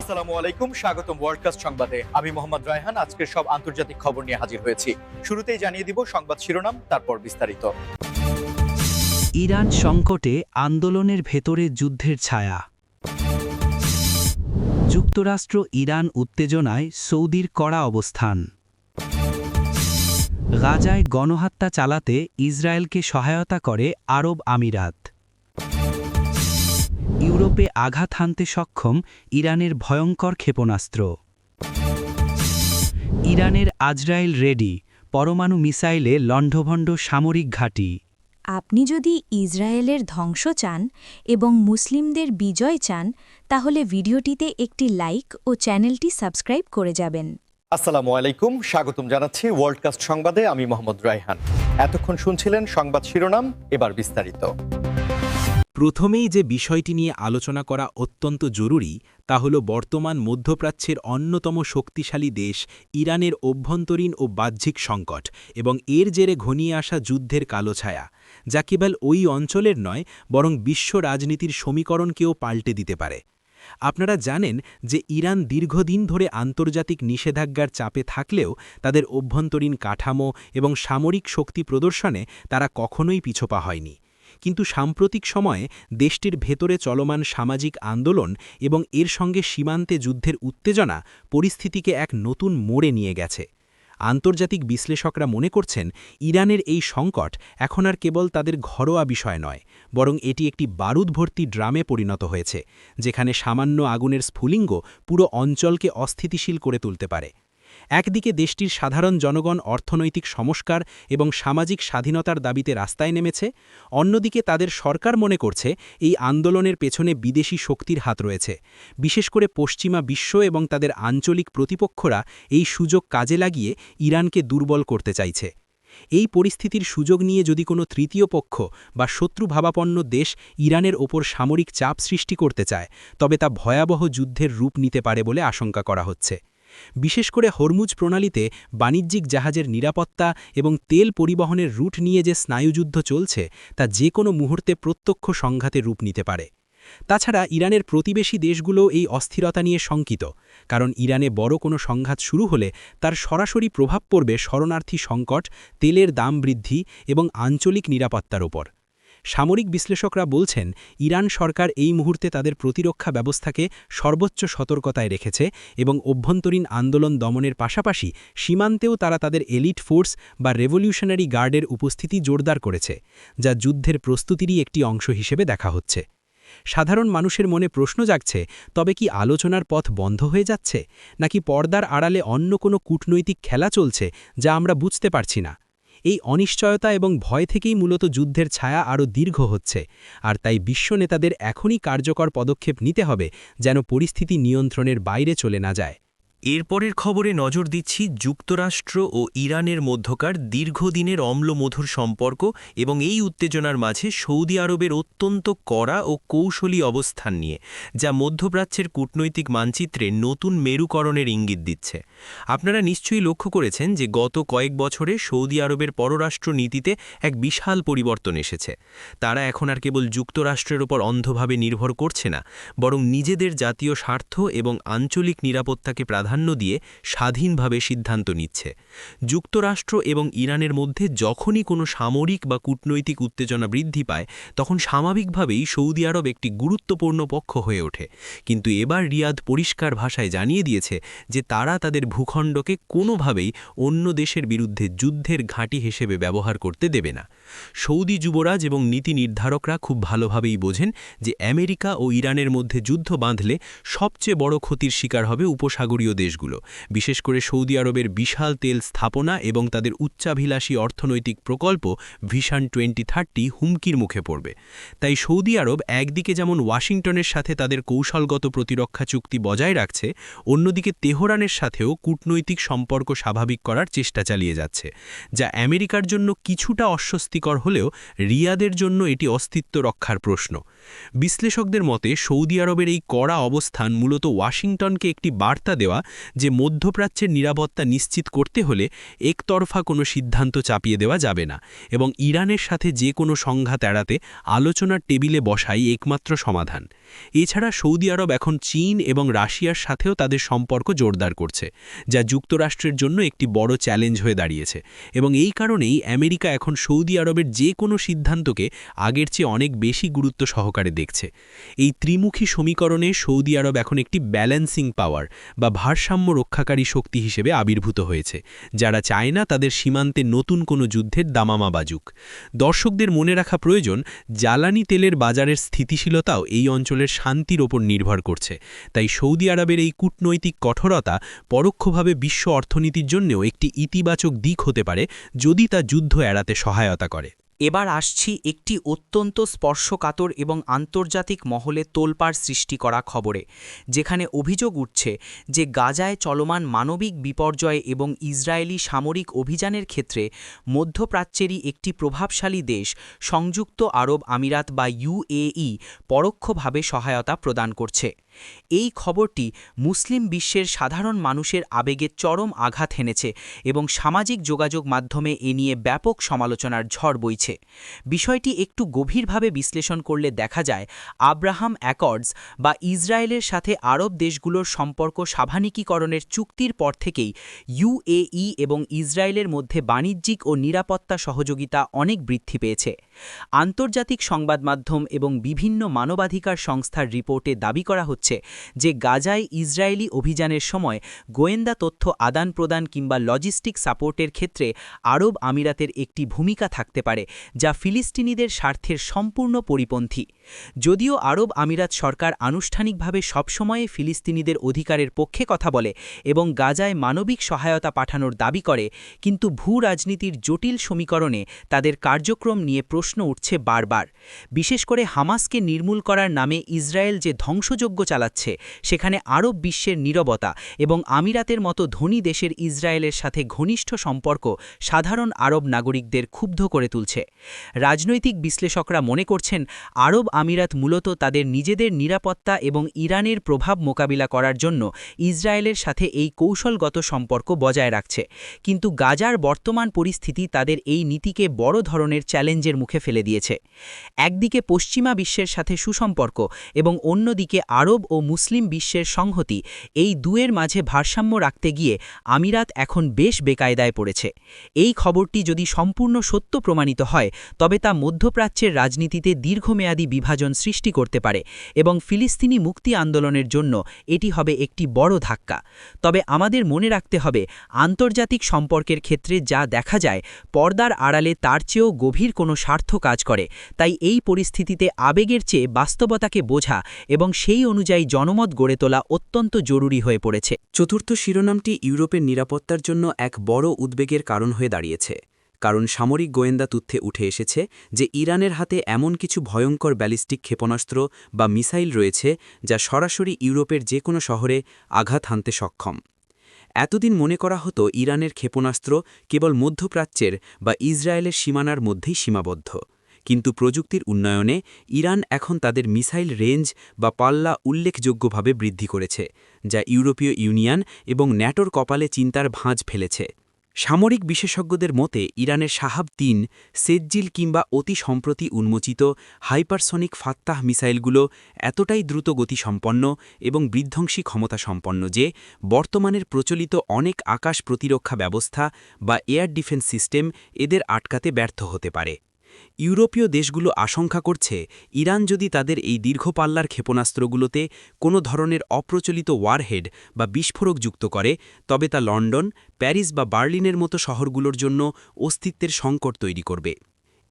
আসসালামু আলাইকুম, স্বাগতম ওয়ার্ল্ডকাস্ট সংবাদে। আমি মোহাম্মদ রায়হান আজকের সব আন্তর্জাতিক খবর নিয়ে হাজির হয়েছি। শুরুতেই জানিয়ে দিব সংবাদ শিরোনাম, তারপর বিস্তারিত। ইরান সংকটে আন্দোলনের ভেতরে যুদ্ধের ছায়া। যুক্তরাষ্ট্র ইরান উত্তেজনায় সৌদির কড়া অবস্থান। গাজায় গণহত্যা চালাতে ইসরায়েলকে সহায়তা করে আরব আমিরাত। ইউরোপে আঘাত হানতে সক্ষম ইরানের ভয়ঙ্কর ক্ষেপণাস্ত্র। ইরানের আজরাইল রেডি, পরমাণু মিসাইলে লণ্ডভণ্ড সামরিক ঘাঁটি। আপনি যদি ইসরায়েলের ধ্বংস চান এবং মুসলিমদের বিজয় চান, তাহলে ভিডিওটিতে একটি লাইক ও চ্যানেলটি সাবস্ক্রাইব করে যাবেন। আসসালামু আলাইকুম, স্বাগতম জানাচ্ছি ওয়ার্ল্ডকাস্ট সংবাদে। আমি মোহাম্মদ রায়হান। এতক্ষণ শুনছিলেন সংবাদ শিরোনাম, এবার বিস্তারিত। প্রথমেই যে বিষয়টি নিয়ে আলোচনা করা অত্যন্ত জরুরি তা হল বর্তমান মধ্যপ্রাচ্যের অন্যতম শক্তিশালী দেশ ইরানের অভ্যন্তরীণ ও বাহ্যিক সংকট এবং এর জেরে ঘনিয়ে আসা যুদ্ধের কালো ছায়া, যা কেবল ওই অঞ্চলের নয় বরং বিশ্ব রাজনীতির সমীকরণকেও পাল্টে দিতে পারে। আপনারা জানেন যে ইরান দীর্ঘদিন ধরে আন্তর্জাতিক নিষেধাজ্ঞার চাপে থাকলেও তাদের অভ্যন্তরীণ কাঠামো এবং সামরিক শক্তি প্রদর্শনে তারা কখনোই পিছপা হয়নি। কিন্তু সাম্প্রতিক সময়ে দেশটির ভেতরে চলমান সামাজিক আন্দোলন এবং এর সঙ্গে সীমান্তে যুদ্ধের উত্তেজনা পরিস্থিতিকে এক নতুন মোড়ে নিয়ে গেছে। আন্তর্জাতিক বিশ্লেষকরা মনে করছেন ইরানের এই সংকট এখন আর কেবল তাদের ঘরোয়া বিষয় নয়, বরং এটি একটি বারুদ ভর্তি ড্রামে পরিণত হয়েছে, যেখানে সামান্য আগুনের স্ফুলিঙ্গ পুরো অঞ্চলকে অস্থিতিশীল করে তুলতে পারে। একদিকে দেশটির সাধারণ জনগণ অর্থনৈতিক সংস্কার এবং সামাজিক স্বাধীনতার দাবিতে রাস্তায় নেমেছে, অন্যদিকে তাদের সরকার মনে করছে এই আন্দোলনের পেছনে বিদেশি শক্তির হাত রয়েছে। বিশেষ করে পশ্চিমা বিশ্ব এবং তাদের আঞ্চলিক প্রতিপক্ষরা এই সুযোগ কাজে লাগিয়ে ইরানকে দুর্বল করতে চাইছে। এই পরিস্থিতির সুযোগ নিয়ে যদি কোনো তৃতীয় পক্ষ বা শত্রুভাবাপন্ন দেশ ইরানের ওপর সামরিক চাপ সৃষ্টি করতে চায়, তবে তা ভয়াবহ যুদ্ধের রূপ নিতে পারে বলে আশঙ্কা করা হচ্ছে। বিশেষ করে হরমুজ প্রণালীতে বাণিজ্যিক জাহাজের নিরাপত্তা এবং তেল পরিবহনের রুট নিয়ে যে স্নায়ুযুদ্ধ চলছে, তা যে কোনো মুহূর্তে প্রত্যক্ষ সংঘাতে রূপ নিতে পারে। তাছাড়া ইরানের প্রতিবেশী দেশগুলো এই অস্থিরতা নিয়ে শঙ্কিত, কারণ ইরানে বড় কোনো সংঘাত শুরু হলে তার সরাসরি প্রভাব পড়বে শরণার্থী সংকট, তেলের দাম বৃদ্ধি এবং আঞ্চলিক নিরাপত্তার ওপর। সামরিক বিশ্লেষকরা বলছেন ইরান সরকার এই মুহূর্তে তাদের প্রতিরক্ষা ব্যবস্থাকে সর্বোচ্চ সতর্কতায় রেখেছে এবং অভ্যন্তরীণ আন্দোলন দমনের পাশাপাশি সীমান্তেও তারা তাদের এলিট ফোর্স বা রেভলিউশনারি গার্ডের উপস্থিতি জোরদার করেছে, যা যুদ্ধের প্রস্তুতিরই একটি অংশ হিসেবে দেখা হচ্ছে। সাধারণ মানুষের মনে প্রশ্ন জাগছে, তবে কি আলোচনার পথ বন্ধ হয়ে যাচ্ছে, নাকি পর্দার আড়ালে অন্য কোনো কূটনৈতিক খেলা চলছে যা আমরা বুঝতে পারছি না? এই অনিশ্চয়তা এবং ভয় থেকেই মূলত যুদ্ধের ছায়া আরও দীর্ঘ হচ্ছে, আর তাই বিশ্ব নেতাদের এখনই কার্যকর পদক্ষেপ নিতে হবে যেন পরিস্থিতি নিয়ন্ত্রণের বাইরে চলে না যায়। এরপরের খবরে নজর দিচ্ছি যুক্তরাষ্ট্র ও ইরানের মধ্যকার দীর্ঘদিনের অম্লমধুর সম্পর্ক এবং এই উত্তেজনার মাঝে সৌদি আরবের অত্যন্ত কড়া ও কৌশলী অবস্থান নিয়ে, যা মধ্যপ্রাচ্যের কূটনৈতিক মানচিত্রে নতুন মেরুকরণের ইঙ্গিত দিচ্ছে। আপনারা নিশ্চয়ই লক্ষ্য করেছেন যে গত কয়েক বছরে সৌদি আরবের পররাষ্ট্র নীতিতে এক বিশাল পরিবর্তন এসেছে। তারা এখন আর কেবল যুক্তরাষ্ট্রের ওপর অন্ধভাবে নির্ভর করছে না, বরং নিজেদের জাতীয় স্বার্থ এবং আঞ্চলিক নিরাপত্তাকে প্রাধান্য দিয়ে স্বাধীনভাবে সিদ্ধান্ত নিচ্ছে। যুক্তরাষ্ট্র এবং ইরানের মধ্যে যখনই কোনো সামরিক বা কূটনৈতিক উত্তেজনা বৃদ্ধি পায়, তখন স্বাভাবিকভাবেই সৌদি আরব একটি গুরুত্বপূর্ণ পক্ষ হয়ে ওঠে। কিন্তু এবার রিয়াদ পরিষ্কার ভাষায় জানিয়ে দিয়েছে যে তারা তাদের ভূখণ্ডকে কোনোভাবেই অন্য দেশের বিরুদ্ধে যুদ্ধের ঘাঁটি হিসেবে ব্যবহার করতে দেবে না। সৌদি যুবরাজ এবং নীতি নির্ধারকরা খুব ভালোভাবেই বোঝেন যে আমেরিকা ও ইরানের মধ্যে যুদ্ধ বাঁধলে সবচেয়ে বড় ক্ষতির শিকার হবে উপসাগরীয় দেশগুলো, বিশেষ করে সৌদি আরবের বিশাল তেল স্থাপনা এবং তাদের উচ্চাভিলাষী অর্থনৈতিক প্রকল্প ভিশন 2030 হুমকির মুখে পড়বে। তাই সৌদি আরব একদিকে যেমন ওয়াশিংটনের সাথে তাদের কৌশলগত প্রতিরক্ষা চুক্তি বজায় রাখছে, অন্যদিকে তেহরানের সাথেও কূটনৈতিক সম্পর্ক স্বাভাবিক করার চেষ্টা চালিয়ে যাচ্ছে, যা আমেরিকার জন্য কিছুটা অস্বস্তিকর হলেও রিয়াদের জন্য এটি অস্তিত্ব রক্ষার প্রশ্ন। বিশ্লেষকদের মতে সৌদি আরবের এই কড়া অবস্থান মূলত ওয়াশিংটনকে একটি বার্তা দেওয়া যে মধ্যপ্রাচ্যের নিরাপত্তা নিশ্চিত করতে হলে একতরফা কোনো সিদ্ধান্ত চাপিয়ে দেওয়া যাবে না এবং ইরানের সাথে যে কোনো সংঘাত এড়াতে আলোচনার টেবিলে বসাই একমাত্র সমাধান। এছাড়া সৌদি আরব এখন চীন এবং রাশিয়ার সাথেও তাদের সম্পর্ক জোরদার করছে, যা যুক্তরাষ্ট্রের জন্য একটি বড় চ্যালেঞ্জ হয়ে দাঁড়িয়েছে, এবং এই কারণেই আমেরিকা এখন সৌদি আরবের যে কোনো সিদ্ধান্তকে আগের চেয়ে অনেক বেশি গুরুত্ব সহকারে দেখছে। এই ত্রিমুখী সমীকরণে সৌদি আরব এখন একটি ব্যালেন্সিং পাওয়ার বা ভারসাম্য রক্ষাকারী শক্তি হিসেবে আবির্ভূত হয়েছে, যারা চায় না তাদের সীমান্তে নতুন কোনো যুদ্ধের দামামা বাজুক। দর্শকদের মনে রাখা প্রয়োজন, জ্বালানি তেলের বাজারের স্থিতিশীলতাও এই অঞ্চলের শান্তির ওপর নির্ভর করছে। তাই সৌদি আরবের এই কূটনৈতিক কঠোরতা পরোক্ষভাবে বিশ্ব অর্থনীতির জন্যও একটি ইতিবাচক দিক হতে পারে, যদি তা যুদ্ধ এড়াতে সহায়তা করে। এবার আসছি একটি অত্যন্ত স্পর্শকাতর এবং আন্তর্জাতিক মহলে তোলপাড় সৃষ্টি করা খবরে, যেখানে অভিযোগ উঠছে যে গাজায় চলমান মানবিক বিপর্যয় এবং ইসরায়েলি সামরিক অভিযানের ক্ষেত্রে মধ্যপ্রাচ্যেরই একটি প্রভাবশালী দেশ সংযুক্ত আরব আমিরাত বা ইউএই পরোক্ষভাবে সহায়তা প্রদান করছে। এই খবরটি মুসলিম বিশ্বের সাধারণ মানুষের আবেগে চরম আঘাত হেনেছে এবং সামাজিক যোগাযোগ মাধ্যমে এ নিয়ে ব্যাপক সমালোচনার ঝড় বইছে। বিষয়টি একটু গভীরভাবে বিশ্লেষণ করলে দেখা যায়, আব্রাহাম অ্যাকর্ডস বা ইসরায়েলের সাথে আরব দেশগুলোর সম্পর্ক স্বাভাবিকীকরণের চুক্তির পর থেকেই ইউএই এবং ইসরায়েলের মধ্যে বাণিজ্যিক ও নিরাপত্তা সহযোগিতা অনেক বৃদ্ধি পেয়েছে। আন্তর্জাতিক সংবাদ মাধ্যম এবং বিভিন্ন মানবাধিকার সংস্থার রিপোর্টে দাবি করা হচ্ছে যে গাজায় ইসরায়েলি অভিযানের সময় গোয়েন্দা তথ্য আদান প্রদান কিংবা লজিস্টিক সাপোর্টের ক্ষেত্রে আরব আমিরাতের একটি ভূমিকা থাকতে পারে, যা ফিলিস্তিনিদের স্বার্থের সম্পূর্ণ পরিপন্থী। যদিও আরব আমিরাত সরকার আনুষ্ঠানিকভাবে সবসময়ে ফিলিস্তিনিদের অধিকারের পক্ষে কথা বলে এবং গাজায় মানবিক সহায়তা পাঠানোর দাবি করে, কিন্তু ভূ-রাজনীতির জটিল সমীকরণে তাদের কার্যক্রম নিয়ে প্রশ্ন উঠছে বারবার। বিশেষ করে হামাসকে নির্মূল করার নামে ইসরায়েল যে ধ্বংসযজ্ঞ চালাচ্ছে, সেখানে আরব বিশ্বের নীরবতা এবং আমিরাতের মতো ধনী দেশের ইসরায়েলের সাথে ঘনিষ্ঠ সম্পর্ক সাধারণ আরব নাগরিকদের ক্ষুব্ধ করে তুলছে। রাজনৈতিক বিশ্লেষকরা মনে করছেন, আরব আমিরাত মূলত তাদের নিজেদের নিরাপত্তা এবং ইরানের প্রভাব মোকাবিলা করার জন্য ইসরায়েলের সাথে এই কৌশলগত সম্পর্ক বজায় রাখছে, কিন্তু গাজার বর্তমান পরিস্থিতি তাদের এই নীতিকে বড় ধরনের চ্যালেঞ্জের মুখে ফেলে দিয়েছে। একদিকে পশ্চিমা বিশ্বের সাথে সুসম্পর্ক এবং অন্যদিকে আরব ও মুসলিম বিশ্বের সংহতি, এই দুয়ের মাঝে ভারসাম্য রাখতে গিয়ে আমিরাত এখন বেশ বেকায়দায় পড়েছে। এই খবরটি যদি সম্পূর্ণ সত্য প্রমাণিত হয়, তবে তা মধ্যপ্রাচ্যের রাজনীতিতে দীর্ঘমেয়াদী বিভাজন সৃষ্টি করতে পারে এবং ফিলিস্তিনি মুক্তি আন্দোলনের জন্য এটি হবে একটি বড় ধাক্কা। তবে আমাদের মনে রাখতে হবে, আন্তর্জাতিক সম্পর্কের ক্ষেত্রে যা দেখা যায়, পর্দার আড়ালে তার চেয়েও গভীর কোনো স্বার্থ কাজ করে। তাই এই পরিস্থিতিতে আবেগের চেয়ে বাস্তবতাকে বোঝা এবং সেই অনুযায়ী জনমত গড়ে তোলা অত্যন্ত জরুরি হয়ে পড়েছে। চতুর্থ শিরোনামটি ইউরোপের নিরাপত্তার জন্য এক বড় উদ্বেগের কারণ হয়ে দাঁড়িয়েছে, কারণ সামরিক গোয়েন্দা তথ্যে উঠে এসেছে যে ইরানের হাতে এমন কিছু ভয়ঙ্কর ব্যালিস্টিক ক্ষেপণাস্ত্র বা মিসাইল রয়েছে যা সরাসরি ইউরোপের যে কোনো শহরে আঘাত হানতে সক্ষম। এতদিন মনে করা হতো ইরানের ক্ষেপণাস্ত্র কেবল মধ্যপ্রাচ্যের বা ইসরায়েলের সীমানার মধ্যেই সীমাবদ্ধ, কিন্তু প্রযুক্তির উন্নয়নে ইরান এখন তাদের মিসাইল রেঞ্জ বা পাল্লা উল্লেখযোগ্যভাবে বৃদ্ধি করেছে, যা ইউরোপীয় ইউনিয়ন এবং ন্যাটোর কপালে চিন্তার ভাঁজ ফেলেছে। সামরিক বিশেষজ্ঞদের মতে ইরানের শাহাব-3, সেজ্জিল কিংবা অতি সম্প্রতি উন্মোচিত হাইপারসনিক ফাত্তাহ মিসাইলগুলো এতটাই দ্রুত গতিসম্পন্ন এবং বিধ্বংসী ক্ষমতাসম্পন্ন যে বর্তমানের প্রচলিত অনেক আকাশ প্রতিরক্ষা ব্যবস্থা বা এয়ার ডিফেন্স সিস্টেম এদের আটকাতে ব্যর্থ হতে পারে। ইউরোপীয় দেশগুলো আশঙ্কা করছে, ইরান যদি তাদের এই দীর্ঘ পাল্লার ক্ষেপণাস্ত্রগুলোতে কোনো ধরনের অপ্রচলিত ওয়ারহেড বা বিস্ফোরক যুক্ত করে, তবে তা লন্ডন, প্যারিস বা বার্লিনের মতো শহরগুলোর জন্য অস্তিত্বের সংকট তৈরি করবে।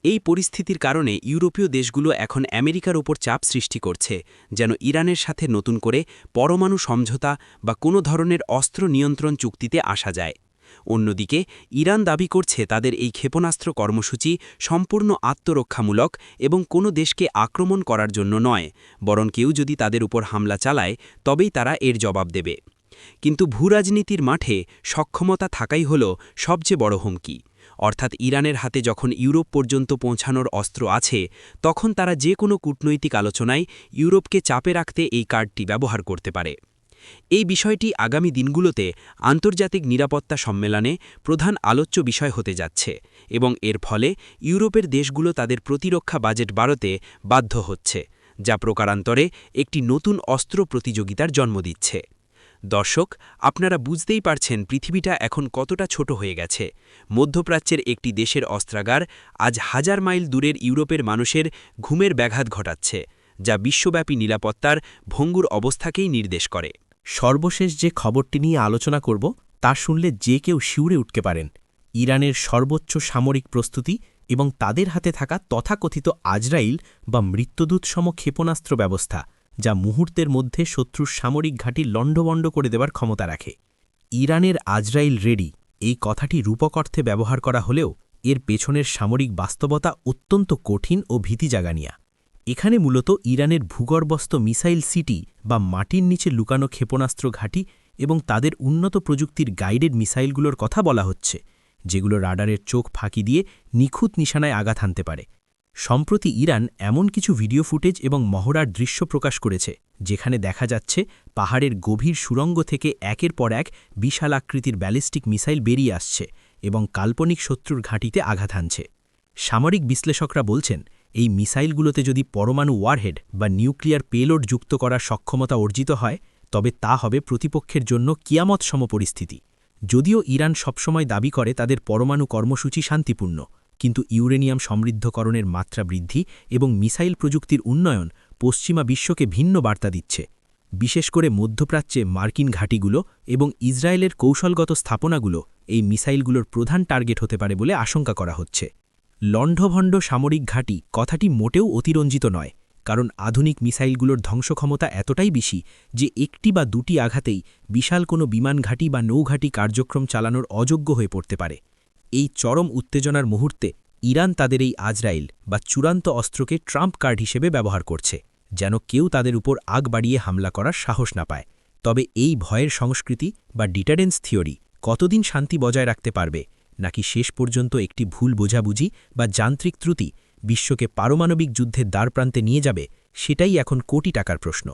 এই পরিস্থিতির কারণে ইউরোপীয় দেশগুলো এখন আমেরিকার উপর চাপ সৃষ্টি করছে, যেন ইরানের সাথে নতুন করে পরমাণু সমঝোতা বা কোনো ধরনের অস্ত্র নিয়ন্ত্রণ চুক্তিতে আসা যায়। অন্যদিকে ইরান দাবি করছে তাদের এই ক্ষেপণাস্ত্র কর্মসূচি সম্পূর্ণ আত্মরক্ষামূলক এবং কোনো দেশকে আক্রমণ করার জন্য নয়, বরং কেউ যদি তাদের উপর হামলা চালায় তবেই তারা এর জবাব দেবে। কিন্তু ভূরাজনীতির মাঠে সক্ষমতা থাকাই হল সবচেয়ে বড় হুমকি। অর্থাৎ ইরানের হাতে যখন ইউরোপ পর্যন্ত পৌঁছানোর অস্ত্র আছে, তখন তারা যে কোনো কূটনৈতিক আলোচনায় ইউরোপকে চাপে রাখতে এই কার্ডটি ব্যবহার করতে পারে। এই বিষয়টি আগামী দিনগুলোতে আন্তর্জাতিক নিরাপত্তা সম্মেলনে প্রধান আলোচ্য বিষয় হতে যাচ্ছে এবং এর ফলে ইউরোপের দেশগুলো তাদের প্রতিরক্ষা বাজেট বাড়াতে বাধ্য হচ্ছে, যা প্রকারান্তরে একটি নতুন অস্ত্র প্রতিযোগিতার জন্ম দিচ্ছে। দর্শক, আপনারা বুঝতেই পারছেন পৃথিবীটা এখন কতটা ছোট হয়ে গেছে। মধ্যপ্রাচ্যের একটি দেশের অস্ত্রাগার আজ হাজার মাইল দূরের ইউরোপের মানুষের ঘুমের ব্যাঘাত ঘটাচ্ছে, যা বিশ্বব্যাপী নিরাপত্তার ভঙ্গুর অবস্থাকেই নির্দেশ করে। সর্বশেষ যে খবরটি নিয়ে আলোচনা করব তা শুনলে যে কেউ শিউরে উঠতে পারেন। ইরানের সর্বোচ্চ সামরিক প্রস্তুতি এবং তাদের হাতে থাকা তথাকথিত আজরাইল বা মৃত্যুদূতসম ক্ষেপণাস্ত্র ব্যবস্থা, যা মুহূর্তের মধ্যে শত্রুর সামরিক ঘাঁটি লণ্ডভণ্ড করে দেবার ক্ষমতা রাখে। ইরানের আজরাইল রেডি এই কথাটি রূপক অর্থে ব্যবহার করা হলেও এর পেছনের সামরিক বাস্তবতা অত্যন্ত কঠিন ও ভীতিজাগানিয়া। এখানে মূলত ইরানের ভূগর্ভস্থ মিসাইল সিটি বা মাটির নিচে লুকানো ক্ষেপণাস্ত্র ঘাঁটি এবং তাদের উন্নত প্রযুক্তির গাইডেড মিসাইলগুলোর কথা বলা হচ্ছে, যেগুলো রাডারের চোখ ফাঁকি দিয়ে নিখুঁত নিশানায় আঘাত হানতে পারে। সম্প্রতি ইরান এমন কিছু ভিডিও ফুটেজ এবং মহড়ার দৃশ্য প্রকাশ করেছে যেখানে দেখা যাচ্ছে পাহাড়ের গভীর সুড়ঙ্গ থেকে একের পর এক বিশাল আকৃতির ব্যালিস্টিক মিসাইল বেরিয়ে আসছে এবং কাল্পনিক শত্রুর ঘাঁটিতে আঘাত হানছে। সামরিক বিশ্লেষকরা বলছেন, এই মিসাইলগুলোতে যদি পরমাণু ওয়ারহেড বা নিউক্লিয়ার পেলোড যুক্ত করার সক্ষমতা অর্জিত হয়, তবে তা হবে প্রতিপক্ষের জন্য কিয়ামতসম পরিস্থিতি। যদিও ইরান সবসময় দাবি করে তাদের পরমাণু কর্মসূচি শান্তিপূর্ণ, কিন্তু ইউরেনিয়াম সমৃদ্ধকরণের মাত্রা বৃদ্ধি এবং মিসাইল প্রযুক্তির উন্নয়ন পশ্চিমা বিশ্বকে ভিন্ন বার্তা দিচ্ছে। বিশেষ করে মধ্যপ্রাচ্যে মার্কিন ঘাঁটিগুলো এবং ইসরায়েলের কৌশলগত স্থাপনাগুলো এই মিসাইলগুলোর প্রধান টার্গেট হতে পারে বলে আশঙ্কা করা হচ্ছে। লণ্ডভণ্ড সামরিক ঘাঁটি কথাটি মোটেও অতিরঞ্জিত নয়, কারণ আধুনিক মিসাইলগুলোর ধ্বংসক্ষমতা এতটাই বেশি যে একটি বা দুটি আঘাতেই বিশাল কোনো বিমান ঘাঁটি বা নৌঘাঁটি কার্যক্রম চালানোর অযোগ্য হয়ে পড়তে পারে। এই চরম উত্তেজনার মুহূর্তে ইরান তাদের এই আজরাইল বা চূড়ান্ত অস্ত্রকে ট্রাম্প কার্ড হিসেবে ব্যবহার করছে, যেন কেউ তাদের উপর আগ বাড়িয়ে হামলা করার সাহস না পায়। তবে এই ভয়ের সংস্কৃতি বা ডিটারেন্স থিওরি কতদিন শান্তি বজায় রাখতে পারবে, নাকি শেষ পর্যন্ত একটি ভুল বোঝাবুঝি বা যান্ত্রিক ত্রুটি বিশ্বকে পারমাণবিক যুদ্ধের দ্বারপ্রান্তে নিয়ে যাবে, সেটাই এখন কোটি টাকার প্রশ্ন।